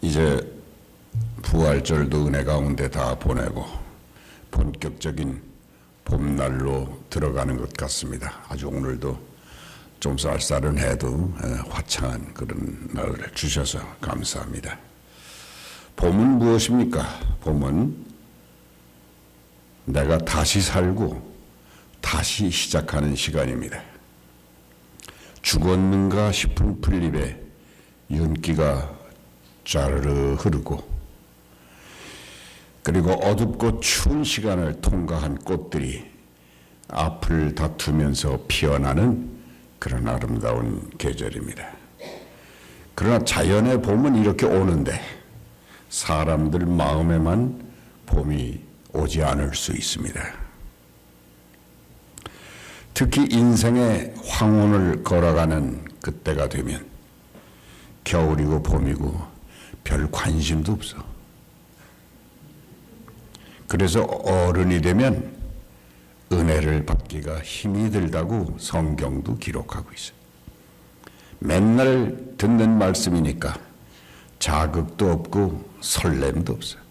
이제 부활절도 은혜 가운데 다 보내고 본격적인 봄날로 들어가는 것 같습니다. 아주 오늘도 좀 쌀쌀해도 화창한 그런 날을 주셔서 감사합니다. 봄은 무엇입니까? 봄은 내가 다시 살고 다시 시작하는 시간입니다. 죽었는가 싶은 풀잎에 윤기가 짜르르 흐르고, 그리고 어둡고 추운 시간을 통과한 꽃들이 앞을 다투면서 피어나는 그런 아름다운 계절입니다. 그러나 자연의 봄은 이렇게 오는데 사람들 마음에만 봄이 오지 않을 수 있습니다. 특히 인생의 황혼을 걸어가는 그때가 되면 겨울이고 봄이고 별 관심도 없어. 그래서 어른이 되면 은혜를 받기가 힘이 들다고 성경도 기록하고 있어요. 맨날 듣는 말씀이니까 자극도 없고 설렘도 없어요.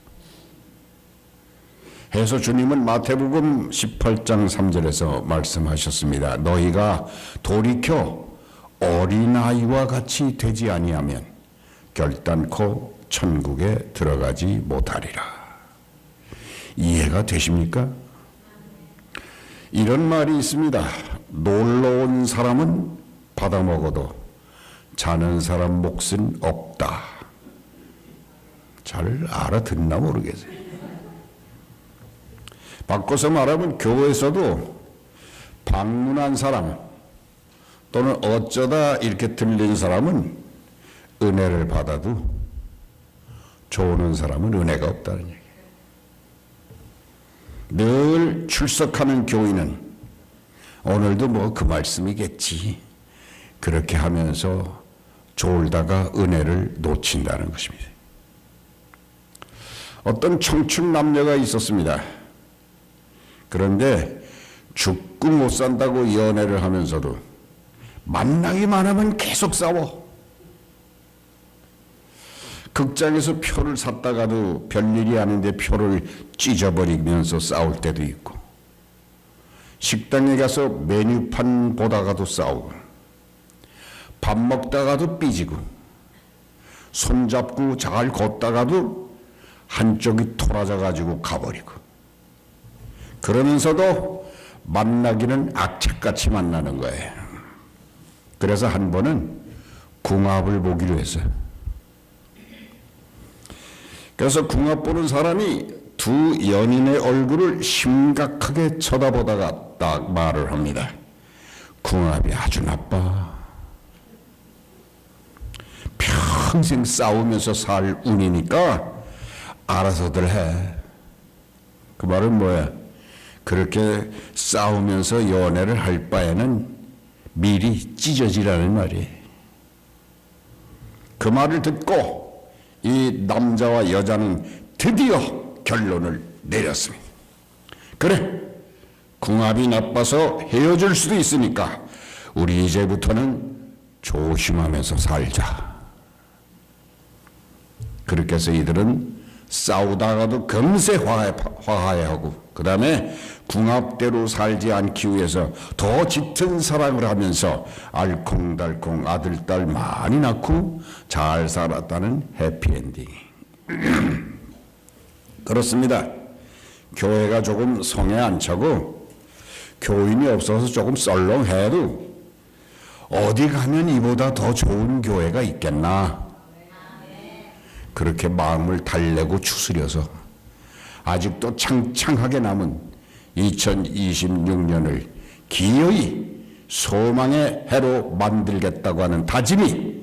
해서 주님은 마태복음 18장 3절에서 말씀하셨습니다. 너희가 돌이켜 어린아이와 같이 되지 아니하면 결단코 천국에 들어가지 못하리라. 이해가 되십니까? 이런 말이 있습니다. 놀러 온 사람은 받아먹어도 자는 사람 몫은 없다. 잘 알아듣나 모르겠어요. 바꿔서 말하면 교회에서도 방문한 사람 또는 어쩌다 이렇게 들린 사람은 은혜를 받아도 좋은 사람은 은혜가 없다는 얘기예요. 늘 출석하는 교인은 오늘도 뭐 그 말씀이겠지 그렇게 하면서 졸다가 은혜를 놓친다는 것입니다. 어떤 청춘 남녀가 있었습니다. 그런데 죽고 못 산다고 연애를 하면서도 만나기만 하면 계속 싸워. 극장에서 표를 샀다가도 별일이 아닌데 표를 찢어버리면서 싸울 때도 있고, 식당에 가서 메뉴판 보다가도 싸우고, 밥 먹다가도 삐지고, 손잡고 잘 걷다가도 한쪽이 토라져 가지고 가버리고, 그러면서도 만나기는 악착같이 만나는 거예요. 그래서 한 번은 궁합을 보기로 했어요. 그래서 궁합 보는 사람이 두 연인의 얼굴을 심각하게 쳐다보다가 딱 말을 합니다. 궁합이 아주 나빠. 평생 싸우면서 살 운이니까 알아서들 해. 그 말은 뭐야? 그렇게 싸우면서 연애를 할 바에는 미리 찢어지라는 말이에요. 그 말을 듣고 이 남자와 여자는 드디어 결론을 내렸습니다. 그래, 궁합이 나빠서 헤어질 수도 있으니까 우리 이제부터는 조심하면서 살자. 그렇게 해서 이들은 싸우다가도 금세 화해하고, 그 다음에 궁합대로 살지 않기 위해서 더 짙은 사랑을 하면서 알콩달콩 아들, 딸 많이 낳고 잘 살았다는 해피엔딩. 그렇습니다. 교회가 조금 성에 안 차고 교인이 없어서 조금 썰렁해도 어디 가면 이보다 더 좋은 교회가 있겠나? 그렇게 마음을 달래고 추스려서 아직도 창창하게 남은 2026년을 기어이 소망의 해로 만들겠다고 하는 다짐이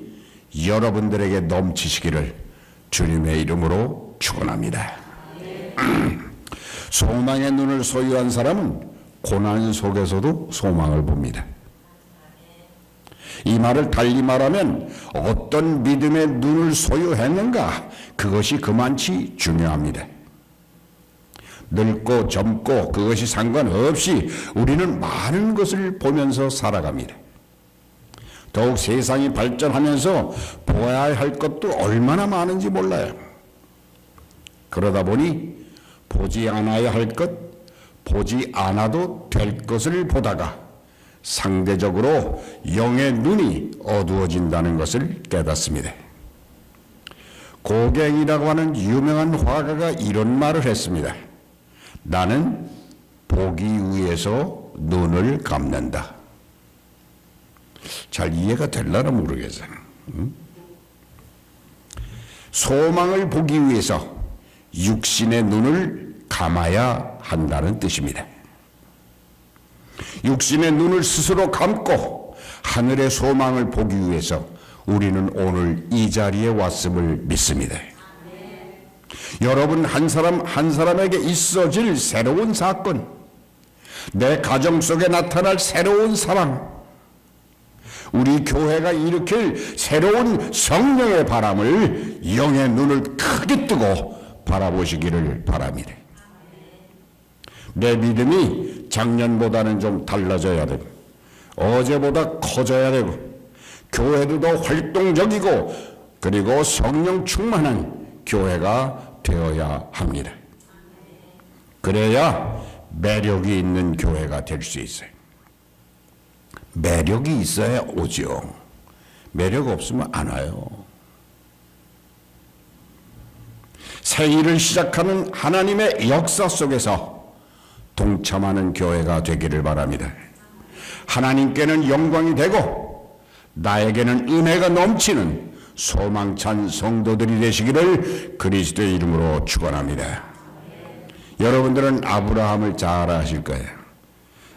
여러분들에게 넘치시기를 주님의 이름으로 축원합니다. 소망의 눈을 소유한 사람은 고난 속에서도 소망을 봅니다. 이 말을 달리 말하면 어떤 믿음의 눈을 소유했는가, 그것이 그만치 중요합니다. 늙고 젊고 그것이 상관없이 우리는 많은 것을 보면서 살아갑니다. 더욱 세상이 발전하면서 보아야 할 것도 얼마나 많은지 몰라요. 그러다 보니 보지 않아야 할 것, 보지 않아도 될 것을 보다가 상대적으로 영의 눈이 어두워진다는 것을 깨닫습니다. 고갱이라고 하는 유명한 화가가 이런 말을 했습니다. 나는 보기 위해서 눈을 감는다. 잘 이해가 될려나 모르겠어요. 소망을 보기 위해서 육신의 눈을 감아야 한다는 뜻입니다. 육신의 눈을 스스로 감고 하늘의 소망을 보기 위해서 우리는 오늘 이 자리에 왔음을 믿습니다. 여러분 한 사람 한 사람에게 있어질 새로운 사건, 내 가정 속에 나타날 새로운 사랑, 우리 교회가 일으킬 새로운 성령의 바람을 영의 눈을 크게 뜨고 바라보시기를 바랍니다. 내 믿음이 작년보다는 좀 달라져야 되고 어제보다 커져야 되고 교회도 더 활동적이고 그리고 성령 충만한 교회가 되어야 합니다. 그래야 매력이 있는 교회가 될 수 있어요. 매력이 있어야 오죠. 매력 없으면 안 와요. 새 일을 시작하는 하나님의 역사 속에서 동참하는 교회가 되기를 바랍니다. 하나님께는 영광이 되고 나에게는 은혜가 넘치는 소망찬 성도들이 되시기를 그리스도의 이름으로 축원합니다. 여러분들은 아브라함을 잘 아실 거예요.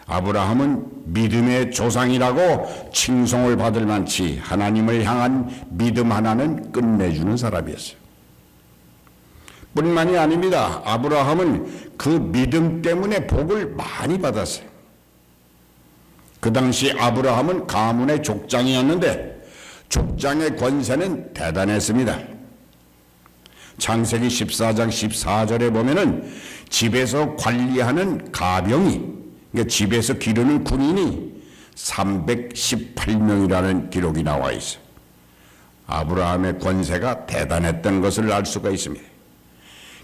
아브라함은 믿음의 조상이라고 칭송을 받을 만치 하나님을 향한 믿음 하나는 끝내주는 사람이었어요. 뿐만이 아닙니다. 아브라함은 그 믿음 때문에 복을 많이 받았어요. 그 당시 아브라함은 가문의 족장이었는데 족장의 권세는 대단했습니다. 창세기 14장 14절에 보면은 집에서 관리하는 가병이, 그러니까 집에서 기르는 군인이 318명이라는 기록이 나와 있어요. 아브라함의 권세가 대단했던 것을 알 수가 있습니다.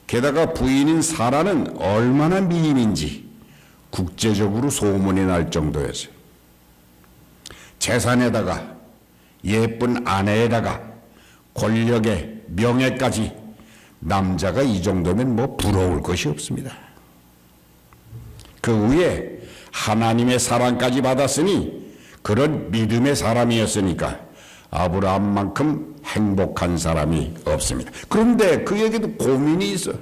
게다가 부인인 사라는 얼마나 미인인지 국제적으로 소문이 날 정도였어요. 재산에다가 예쁜 아내에다가 권력에 명예까지 남자가 이 정도면 뭐 부러울 것이 없습니다. 그 위에 하나님의 사랑까지 받았으니 그런 믿음의 사람이었으니까 아브라함만큼 행복한 사람이 없습니다. 그런데 그에게도 고민이 있어.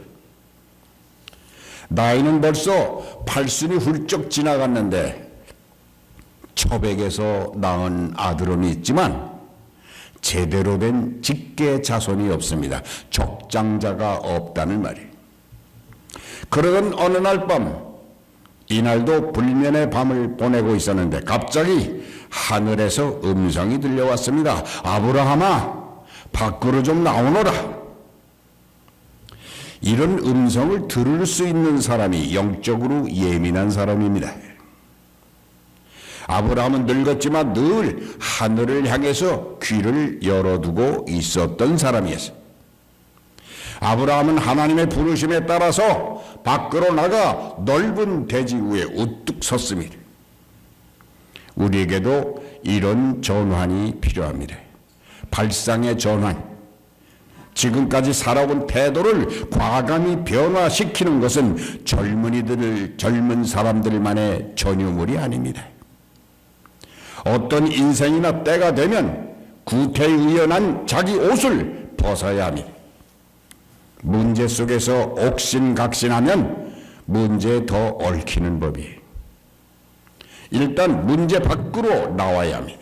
나이는 벌써 8순이 훌쩍 지나갔는데 처백에서 낳은 아들은 있지만 제대로 된 직계 자손이 없습니다. 족장자가 없다는 말이에요. 그러던 어느 날 밤, 이날도 불면의 밤을 보내고 있었는데 갑자기 하늘에서 음성이 들려왔습니다. 아브라함아, 밖으로 좀 나오너라. 이런 음성을 들을 수 있는 사람이 영적으로 예민한 사람입니다. 아브라함은 늙었지만 늘 하늘을 향해서 귀를 열어두고 있었던 사람이었어요. 아브라함은 하나님의 부르심에 따라서 밖으로 나가 넓은 대지 위에 우뚝 섰습니다. 우리에게도 이런 전환이 필요합니다. 발상의 전환. 지금까지 살아온 태도를 과감히 변화시키는 것은 젊은 사람들만의 전유물이 아닙니다. 어떤 인생이나 때가 되면 구태의연한 자기 옷을 벗어야 합니다. 문제 속에서 옥신각신하면 문제에 더 얽히는 법이에요. 일단 문제 밖으로 나와야 합니다.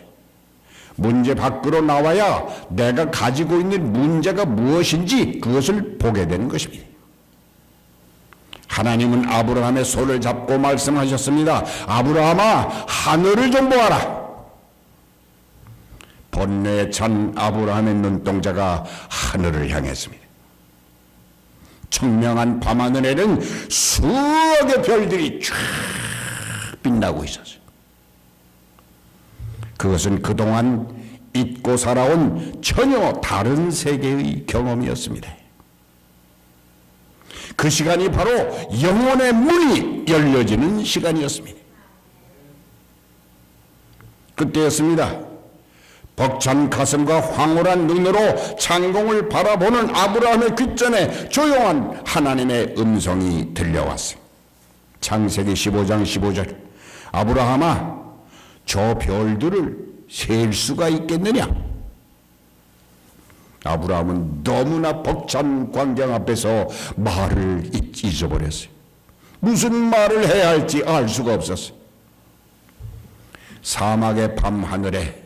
문제 밖으로 나와야 내가 가지고 있는 문제가 무엇인지 그것을 보게 되는 것입니다. 하나님은 아브라함의 손을 잡고 말씀하셨습니다. 아브라함아, 하늘을 좀 보아라. 번뇌에 찬 아브라함의 눈동자가 하늘을 향했습니다. 청명한 밤하늘에는 수억의 별들이 쫙 빛나고 있었어요. 그것은 그동안 잊고 살아온 전혀 다른 세계의 경험이었습니다. 그 시간이 바로 영혼의 문이 열려지는 시간이었습니다. 그때였습니다. 벅찬 가슴과 황홀한 눈으로 창공을 바라보는 아브라함의 귓전에 조용한 하나님의 음성이 들려왔어요. 창세기 15장 15절. 아브라함아, 저 별들을 셀 수가 있겠느냐? 아브라함은 너무나 벅찬 광경 앞에서 말을 잊어버렸어요. 무슨 말을 해야 할지 알 수가 없었어요. 사막의 밤하늘에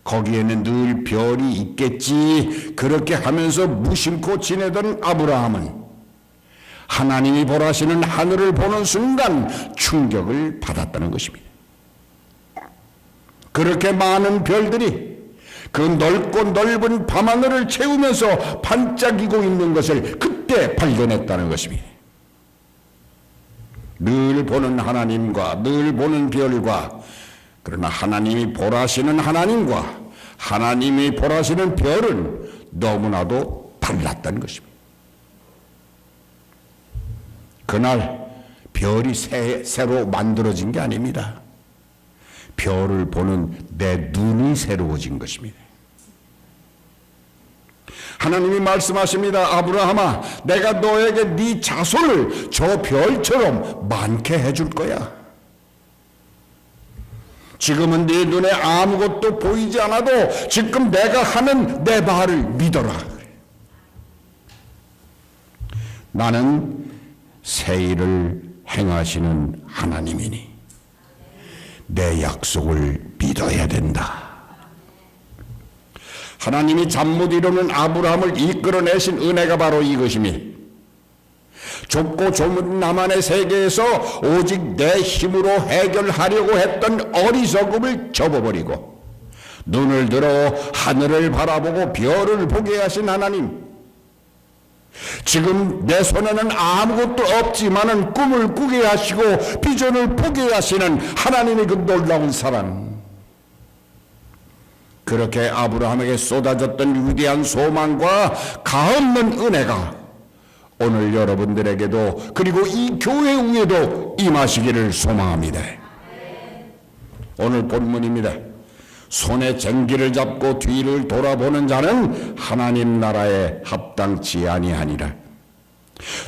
거기에는 늘 별이 있겠지, 그렇게 하면서 무심코 지내던 아브라함은 하나님이 보라시는 하늘을 보는 순간 충격을 받았다는 것입니다. 그렇게 많은 별들이 그 넓고 넓은 밤하늘을 채우면서 반짝이고 있는 것을 그때 발견했다는 것입니다. 늘 보는 하나님과 늘 보는 별과, 그러나 하나님이 보라시는 하나님과 하나님이 보라시는 별은 너무나도 달랐다는 것입니다. 그날 별이 새로 만들어진 게 아닙니다. 별을 보는 내 눈이 새로워진 것입니다. 하나님이 말씀하십니다. 아브라함아, 내가 너에게 네 자손을 저 별처럼 많게 해줄 거야. 지금은 네 눈에 아무것도 보이지 않아도 지금 내가 하는 내 말을 믿어라. 나는 새 일을 행하시는 하나님이니 내 약속을 믿어야 된다. 하나님이 잠 못 이루는 아브라함을 이끌어내신 은혜가 바로 이것입니다. 좁고 좁은 나만의 세계에서 오직 내 힘으로 해결하려고 했던 어리석음을 접어버리고 눈을 들어 하늘을 바라보고 별을 보게 하신 하나님, 지금 내 손에는 아무것도 없지만은 꿈을 꾸게 하시고 비전을 보게 하시는 하나님의 그 놀라운 사랑, 그렇게 아브라함에게 쏟아졌던 위대한 소망과 가없는 은혜가 오늘 여러분들에게도 그리고 이 교회 위에도 임하시기를 소망합니다. 오늘 본문입니다. 손에 쟁기를 잡고 뒤를 돌아보는 자는 하나님 나라에 합당치 아니하니라.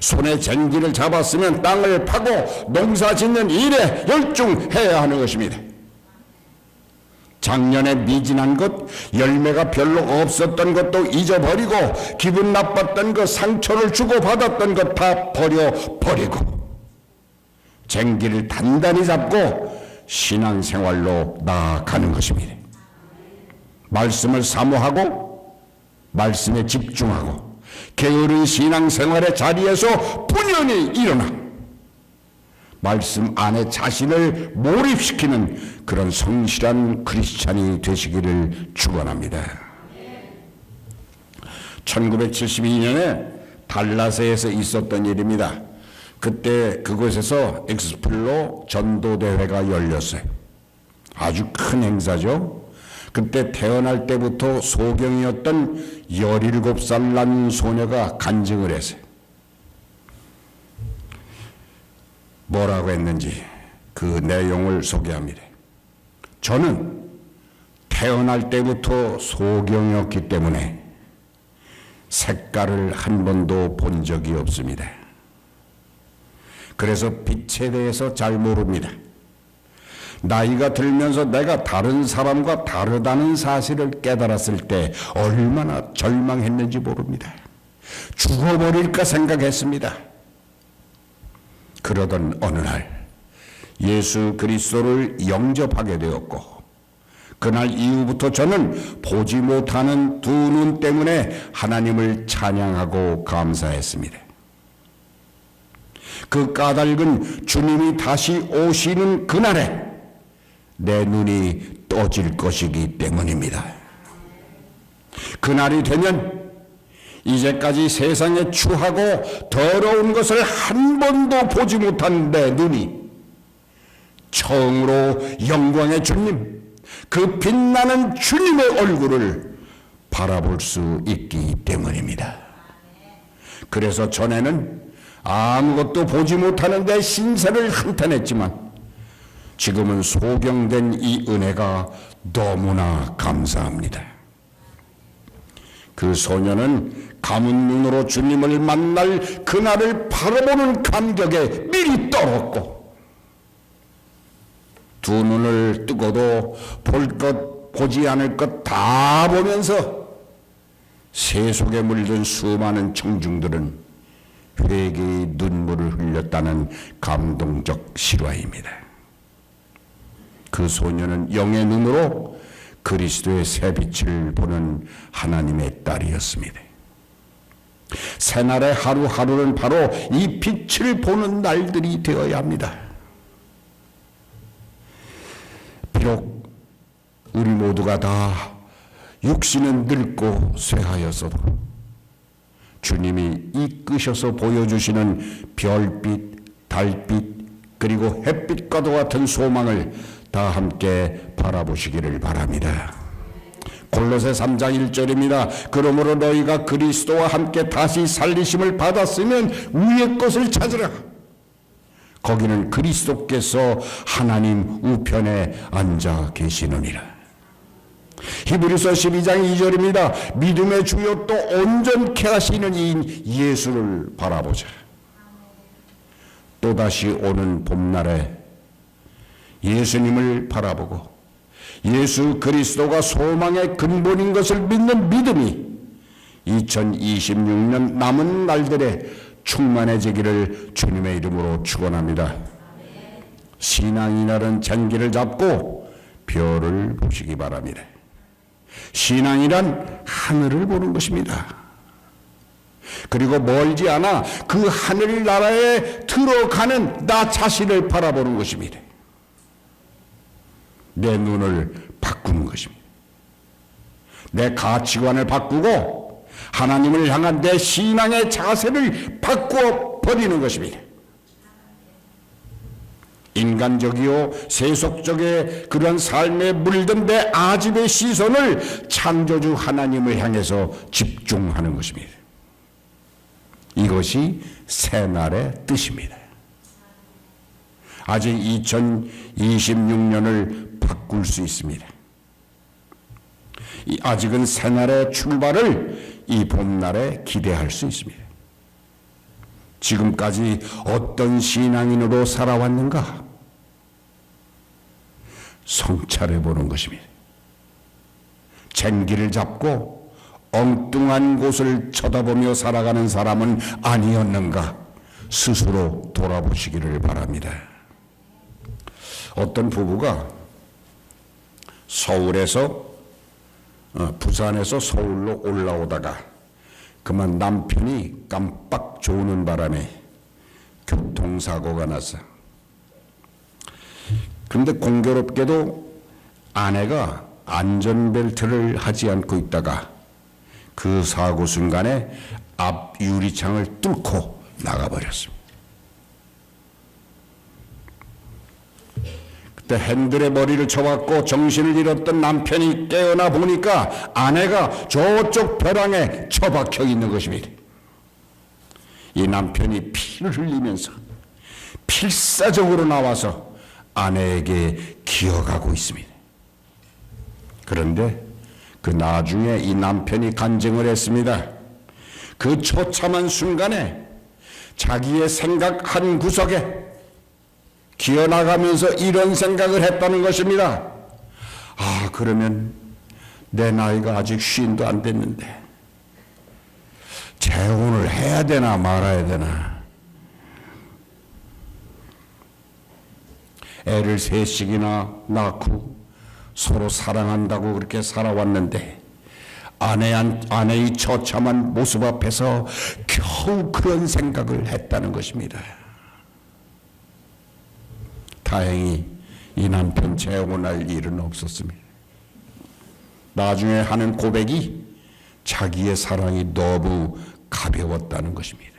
손에 쟁기를 잡았으면 땅을 파고 농사 짓는 일에 열중해야 하는 것입니다. 작년에 미진한 것, 열매가 별로 없었던 것도 잊어버리고 기분 나빴던 것, 상처를 주고받았던 것 다 버려버리고 쟁기를 단단히 잡고 신앙생활로 나아가는 것입니다. 말씀을 사모하고 말씀에 집중하고 게으른 신앙생활의 자리에서 분연히 일어나 말씀 안에 자신을 몰입시키는 그런 성실한 크리스찬이 되시기를 축원합니다. 1972년에 달라스에서 있었던 일입니다. 그때 그곳에서 엑스플로 전도대회가 열렸어요. 아주 큰 행사죠. 그때 태어날 때부터 소경이었던 17살 난 소녀가 간증을 했어요. 뭐라고 했는지 그 내용을 소개합니다. 저는 태어날 때부터 소경이었기 때문에 색깔을 한 번도 본 적이 없습니다. 그래서 빛에 대해서 잘 모릅니다. 나이가 들면서 내가 다른 사람과 다르다는 사실을 깨달았을 때 얼마나 절망했는지 모릅니다. 죽어버릴까 생각했습니다. 그러던 어느 날 예수 그리스도를 영접하게 되었고, 그날 이후부터 저는 보지 못하는 두 눈 때문에 하나님을 찬양하고 감사했습니다. 그 까닭은 주님이 다시 오시는 그날에 내 눈이 떠질 것이기 때문입니다. 그날이 되면 이제까지 세상에 추하고 더러운 것을 한 번도 보지 못한 내 눈이 처음으로 영광의 주님, 그 빛나는 주님의 얼굴을 바라볼 수 있기 때문입니다. 그래서 전에는 아무것도 보지 못하는 데 신세를 한탄했지만 지금은 소경된 이 은혜가 너무나 감사합니다. 그 소녀는 감은 눈으로 주님을 만날 그날을 바라보는 감격에 미리 떨었고, 두 눈을 뜨고도 볼 것 보지 않을 것 다 보면서 세속에 물든 수많은 청중들은 회개의 눈물을 흘렸다는 감동적 실화입니다. 그 소녀는 영의 눈으로 그리스도의 새빛을 보는 하나님의 딸이었습니다. 새날의 하루하루는 바로 이 빛을 보는 날들이 되어야 합니다. 비록 우리 모두가 다 육신은 늙고 쇠하였어도 주님이 이끄셔서 보여주시는 별빛, 달빛, 그리고 햇빛과도 같은 소망을 다 함께 바라보시기를 바랍니다. 골로새 3장 1절입니다. 그러므로 너희가 그리스도와 함께 다시 살리심을 받았으면 위의 것을 찾으라. 거기는 그리스도께서 하나님 우편에 앉아 계시느니라. 히브리서 12장 2절입니다. 믿음의 주요 또 온전케 하시는 이인 예수를 바라보자. 또다시 오는 봄날에 예수님을 바라보고 예수 그리스도가 소망의 근본인 것을 믿는 믿음이 2026년 남은 날들에 충만해지기를 주님의 이름으로 축원합니다. 신앙이라는 장기를 잡고 별을 보시기 바랍니다. 신앙이란 하늘을 보는 것입니다. 그리고 멀지 않아 그 하늘나라에 들어가는 나 자신을 바라보는 것입니다. 내 눈을 바꾸는 것입니다. 내 가치관을 바꾸고 하나님을 향한 내 신앙의 자세를 바꾸어 버리는 것입니다. 인간적이요 세속적의 그런 삶에 물든 내 아집의 시선을 창조주 하나님을 향해서 집중하는 것입니다. 이것이 새날의 뜻입니다. 아직 2026년을 바꿀 수 있습니다. 아직은 새날의 출발을 이 봄날에 기대할 수 있습니다. 지금까지 어떤 신앙인으로 살아왔는가? 성찰해 보는 것입니다. 쟁기를 잡고 엉뚱한 곳을 쳐다보며 살아가는 사람은 아니었는가? 스스로 돌아보시기를 바랍니다. 어떤 부부가 부산에서 서울로 올라오다가 그만 남편이 깜빡 조는 바람에 교통사고가 났어. 그런데 공교롭게도 아내가 안전벨트를 하지 않고 있다가 그 사고 순간에 앞 유리창을 뚫고 나가버렸습니다. 그때 핸들에 머리를 쳐박고 정신을 잃었던 남편이 깨어나 보니까 아내가 저쪽 벼랑에 처박혀 있는 것입니다. 이 남편이 피를 흘리면서 필사적으로 나와서 아내에게 기어가고 있습니다. 그런데 그 나중에 이 남편이 간증을 했습니다. 그 처참한 순간에 자기의 생각 한 구석에 기어나가면서 이런 생각을 했다는 것입니다. 아, 그러면 내 나이가 아직 50도 안 됐는데 재혼을 해야 되나 말아야 되나. 애를 셋씩이나 낳고 서로 사랑한다고 그렇게 살아왔는데 아내의 처참한 모습 앞에서 겨우 그런 생각을 했다는 것입니다. 다행히 이 남편 재혼할 일은 없었습니다. 나중에 하는 고백이 자기의 사랑이 너무 가벼웠다는 것입니다.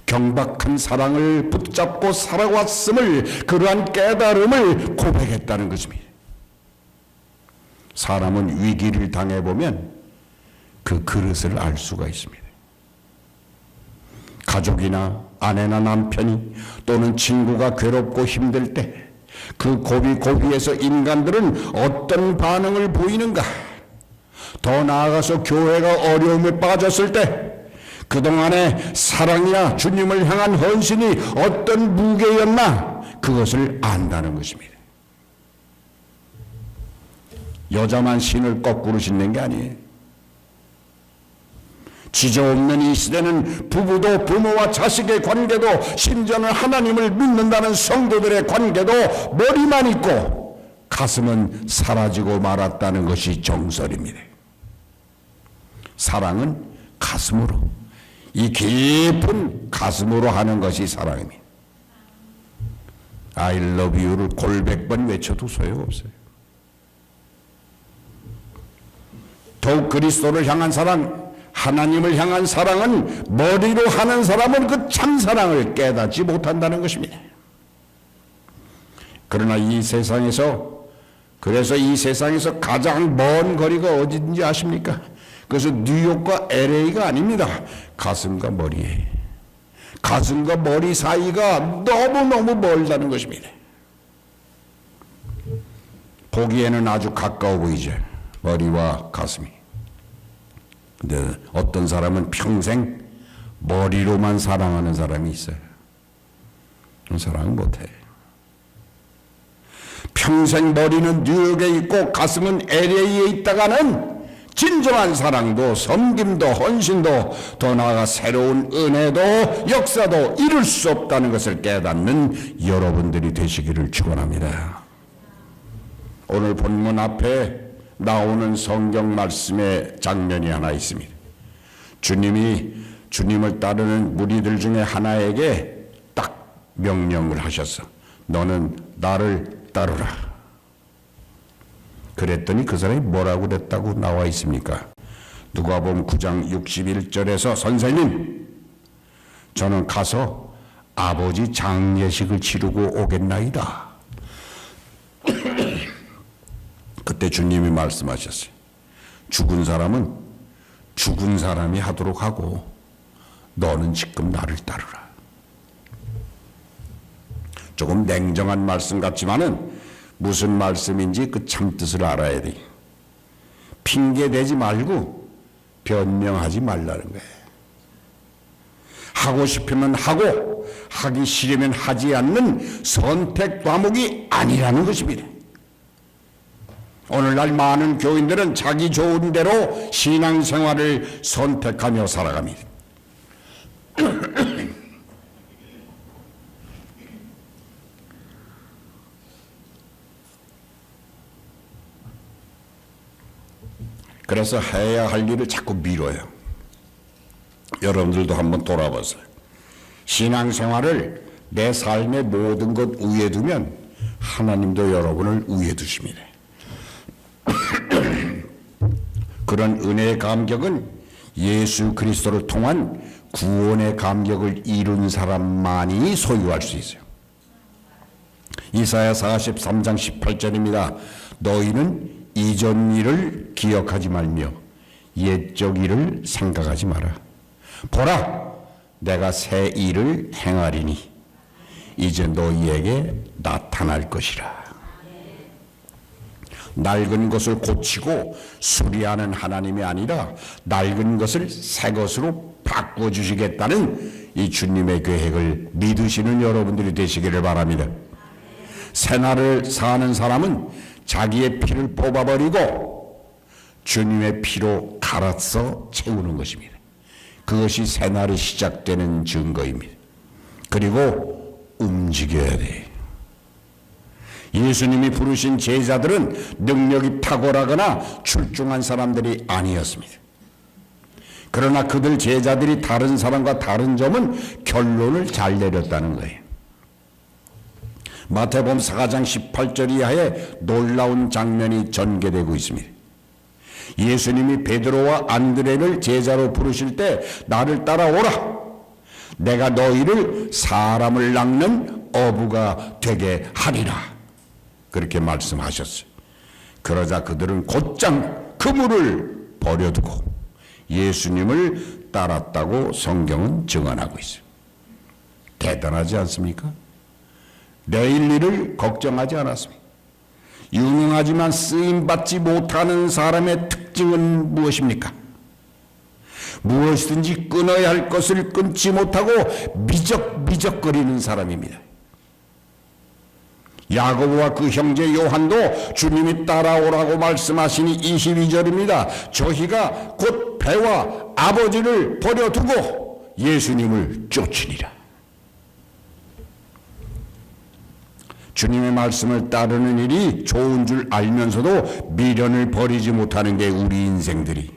경박한 사랑을 붙잡고 살아왔음을, 그러한 깨달음을 고백했다는 것입니다. 사람은 위기를 당해보면 그 그릇을 알 수가 있습니다. 가족이나 아내나 남편이 또는 친구가 괴롭고 힘들 때 그 고비고비에서 인간들은 어떤 반응을 보이는가? 더 나아가서 교회가 어려움에 빠졌을 때 그동안의 사랑이나 주님을 향한 헌신이 어떤 무게였나? 그것을 안다는 것입니다. 여자만 신을 거꾸로 신는 게 아니에요. 지저 없는 이 시대는 부부도 부모와 자식의 관계도 심지어는 하나님을 믿는다는 성도들의 관계도 머리만 있고 가슴은 사라지고 말았다는 것이 정설입니다. 사랑은 가슴으로, 이 깊은 가슴으로 하는 것이 사랑입니다. I love you를 골백 번 외쳐도 소용없어요. 더욱 그리스도를 향한 사랑, 하나님을 향한 사랑은 머리로 하는 사람은 그 참사랑을 깨닫지 못한다는 것입니다. 그러나 그래서 이 세상에서 가장 먼 거리가 어딘지 아십니까? 그것은 뉴욕과 LA가 아닙니다. 가슴과 머리에. 가슴과 머리 사이가 너무너무 멀다는 것입니다. 보기에는 아주 가까워 보이죠. 머리와 가슴이. 근데 어떤 사람은 평생 머리로만 사랑하는 사람이 있어요. 사랑은 못해. 평생 머리는 뉴욕에 있고 가슴은 LA에 있다가는 진정한 사랑도 섬김도 헌신도 더 나아가 새로운 은혜도 역사도 이룰 수 없다는 것을 깨닫는 여러분들이 되시기를 축원합니다. 오늘 본문 앞에 나오는 성경 말씀의 장면이 하나 있습니다. 주님이 주님을 따르는 무리들 중에 하나에게 딱 명령을 하셨어. 너는 나를 따르라. 그랬더니 그 사람이 뭐라고 그랬다고 나와 있습니까? 누가복음 9장 61절에서 선생님, 저는 가서 아버지 장례식을 치르고 오겠나이다. 그때 주님이 말씀하셨어요. 죽은 사람은 죽은 사람이 하도록 하고 너는 지금 나를 따르라. 조금 냉정한 말씀 같지만은 무슨 말씀인지 그 참뜻을 알아야 돼. 핑계 대지 말고 변명하지 말라는 거예요. 하고 싶으면 하고 하기 싫으면 하지 않는 선택 과목이 아니라는 것입니다. 오늘날 많은 교인들은 자기 좋은 대로 신앙생활을 선택하며 살아갑니다. 그래서 해야 할 일을 자꾸 미뤄요. 여러분들도 한번 돌아보세요. 신앙생활을 내 삶의 모든 것 위에 두면 하나님도 여러분을 위에 두십니다. 그런 은혜의 감격은 예수 그리스도를 통한 구원의 감격을 이룬 사람만이 소유할 수 있어요. 이사야 43장 18절입니다. 너희는 이전 일을 기억하지 말며 옛적 일을 생각하지 마라. 보라, 내가 새 일을 행하리니 이제 너희에게 나타날 것이라. 낡은 것을 고치고 수리하는 하나님이 아니라 낡은 것을 새 것으로 바꿔주시겠다는 이 주님의 계획을 믿으시는 여러분들이 되시기를 바랍니다. 새날을 사는 사람은 자기의 피를 뽑아버리고 주님의 피로 갈아서 채우는 것입니다. 그것이 새날이 시작되는 증거입니다. 그리고 움직여야 돼요. 예수님이 부르신 제자들은 능력이 탁월하거나 출중한 사람들이 아니었습니다. 그러나 그들 제자들이 다른 사람과 다른 점은 결론을 잘 내렸다는 거예요. 마태복음 4장 18절 이하에 놀라운 장면이 전개되고 있습니다. 예수님이 베드로와 안드레를 제자로 부르실 때 나를 따라오라. 내가 너희를 사람을 낚는 어부가 되게 하리라. 그렇게 말씀하셨어요. 그러자 그들은 곧장 그물을 버려두고 예수님을 따랐다고 성경은 증언하고 있어요. 대단하지 않습니까? 내일 일을 걱정하지 않았습니다. 유명하지만 쓰임받지 못하는 사람의 특징은 무엇입니까? 무엇이든지 끊어야 할 것을 끊지 못하고 미적미적거리는 사람입니다. 야고보와 그 형제 요한도 주님이 따라오라고 말씀하시니 22절입니다. 저희가 곧 배와 아버지를 버려두고 예수님을 쫓으리라. 주님의 말씀을 따르는 일이 좋은 줄 알면서도 미련을 버리지 못하는 게 우리 인생들이.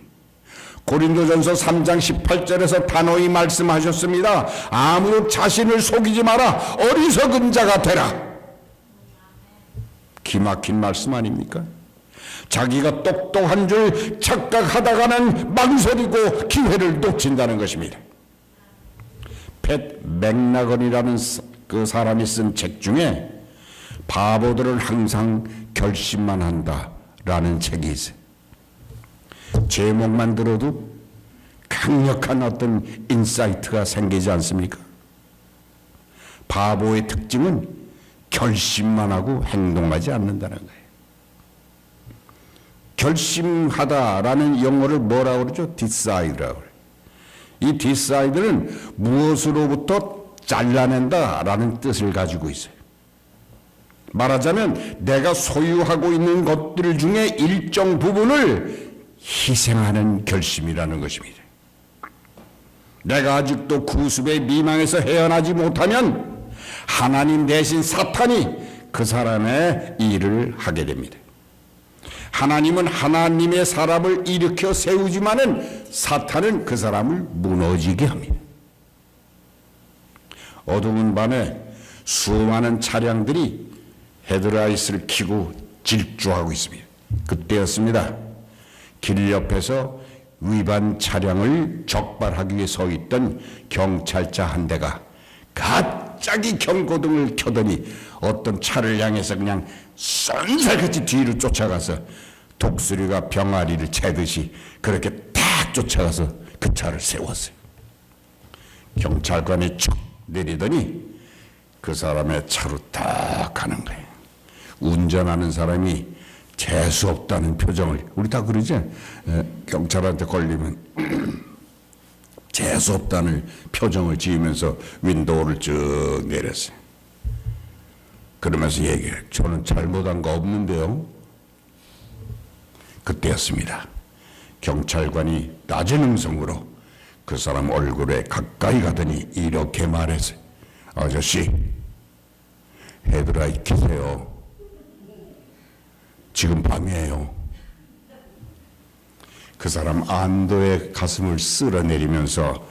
고린도전서 3장 18절에서 단호히 말씀하셨습니다. 아무도 자신을 속이지 마라. 어리석은 자가 되라. 기막힌 말씀 아닙니까? 자기가 똑똑한 줄 착각하다가는 망설이고 기회를 놓친다는 것입니다. 팻 맥나건이라는 그 사람이 쓴 책 중에 바보들은 항상 결심만 한다라는 책이 있어요. 제목만 들어도 강력한 어떤 인사이트가 생기지 않습니까? 바보의 특징은 결심만 하고 행동하지 않는다는 거예요. 결심하다라는 영어를 뭐라고 그러죠? decide라고 그래요. 이 decide는 무엇으로부터 잘라낸다라는 뜻을 가지고 있어요. 말하자면 내가 소유하고 있는 것들 중에 일정 부분을 희생하는 결심이라는 것입니다. 내가 아직도 구습의 미망에서 헤어나지 못하면 하나님 대신 사탄이 그 사람의 일을 하게 됩니다. 하나님은 하나님의 사람을 일으켜 세우지만은 사탄은 그 사람을 무너지게 합니다. 어두운 밤에 수많은 차량들이 헤드라이트를 켜고 질주하고 있습니다. 그때였습니다. 길 옆에서 위반 차량을 적발하기 위해 서 있던 경찰차 한 대가 갑자기 경고등을 켜더니 어떤 차를 향해서 그냥 쏜살같이 뒤로 쫓아가서 독수리가 병아리를 채듯이 그렇게 딱 쫓아가서 그 차를 세웠어요. 경찰관이 쭉 내리더니 그 사람의 차로 딱 가는 거예요. 운전하는 사람이 재수없다는 표정을, 우리 다 그러지? 경찰한테 걸리면 재수없다는 표정을 지으면서 윈도우를 쭉 내렸어요. 그러면서 얘기해요. 저는 잘못한 거 없는데요. 그때였습니다. 경찰관이 낮은 음성으로 그 사람 얼굴에 가까이 가더니 이렇게 말했어요. 아저씨, 헤드라이트 켜세요. 지금 밤이에요. 그 사람 안도의 가슴을 쓸어내리면서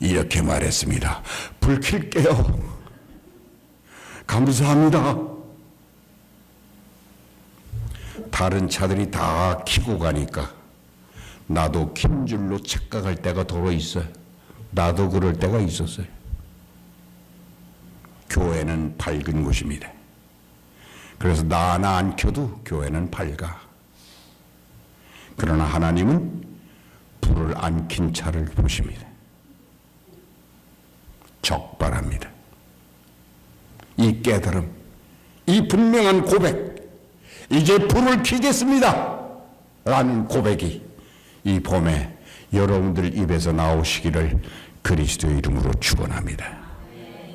이렇게 말했습니다. 불 켤게요. 감사합니다. 다른 차들이 다 켜고 가니까 나도 킨 줄로 착각할 때가 더러 있어요. 나도 그럴 때가 있었어요. 교회는 밝은 곳입니다. 그래서 나 하나 안 켜도 교회는 밝아. 그러나 하나님은 불을 안 킨 차를 보십니다. 적발합니다. 이 깨달음, 이 분명한 고백, 이제 불을 켜겠습니다 라는 고백이 이 봄에 여러분들 입에서 나오시기를 그리스도의 이름으로 축원합니다.